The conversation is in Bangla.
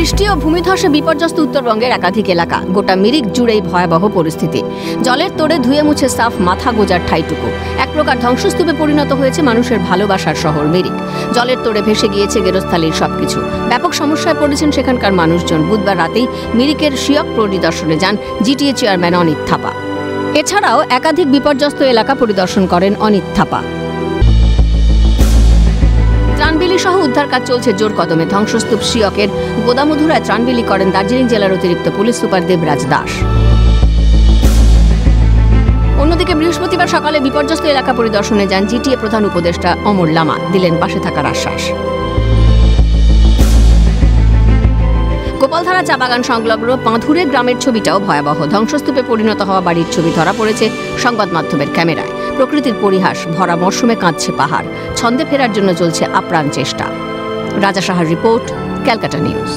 বৃষ্টি ও ভূমিধসে বিপর্যস্ত উত্তরবঙ্গের একাধিক এলাকা। গোটা মিরিক জুড়েই ভয়াবহ পরিস্থিতি। জলের তোড়ে ধুয়ে মুছে সাফ মাথা গোজার ঠাইটুকু। এক প্রকার ধ্বংসস্তূপে পরিণত হয়েছে মানুষের ভালোবাসার শহর মিরিক। জলের তোড়ে ভেসে গিয়েছে গেরস্থালির সবকিছু। ব্যাপক সমস্যায় পড়েছেন সেখানকার মানুষজন। বুধবার রাতেই মিরিকের শিয়ক পরিদর্শনে যান জিটিএ চেয়ারম্যান অনিত থাপা। এছাড়াও একাধিক বিপর্যস্ত এলাকা পরিদর্শন করেন অনিত থাপা। ত্রাণবিলি সহ উদ্ধার কাজ চলছে জোর কদমে। ধ্বংসস্তূপ শিয়কের গোদামধুরায় ত্রাণবিলি করেন দার্জিলিং জেলার অতিরিক্ত পুলিশ সুপার দেবরাজ দাস। অন্যদিকে বৃহস্পতিবার সকালে বিপর্যস্ত এলাকা পরিদর্শনে যান জিটিএ প্রধান উপদেষ্টা অমর লামা। দিলেন পাশে থাকার আশ্বাস। গোপালধারা চা বাগান সংলগ্ন পাঁধুরে গ্রামের ছবিটাও ভয়াবহ। ধ্বংসস্তূপে পরিণত হওয়া বাড়ির ছবি ধরা পড়েছে সংবাদ মাধ্যমের ক্যামেরায়। প্রকৃতির পরিহাস ভরা মরশুমে কাঁদছে পাহাড়। ছন্দে ফেরার জন্য চলছে আপ্রাণ চেষ্টা। রাজা সাহার রিপোর্ট, ক্যালকাটা নিউজ।